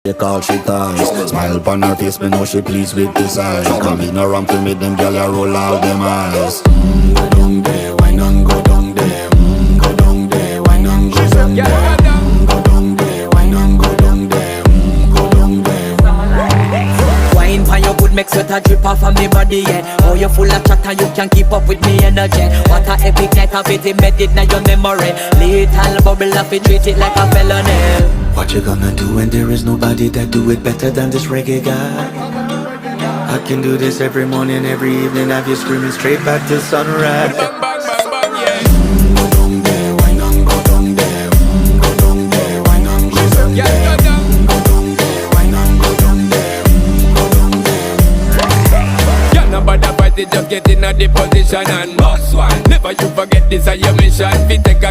They call she ties. Smile upon her face, me know she pleased with this eyes. Come in around to me, them gyal a roll out them eyes. Go down there, why not go down there? Go down there, why not go down there? Go down there, why not go down there? Go down there. Wine pan your good, make sweat a drip off of me body, yeah. Oh, you full of chatter, you can keep up with me energy. What a epic night of it, embedded in your memory. Little bubble of it, treat it like a felony. What you gonna do when there is nobody that do it better than this reggae guy? I can do this every morning, every evening, have you screaming straight back to sunrise. Bang, bang, bang, bang, yeah. Go down there, why not go down there? Go down there, why not go down there? Yeah, go down. Go down there, why not go down there? Go down there. Yeah, nobody fight it, just get in a the position and boss one. Never you forget this is your mission. We take a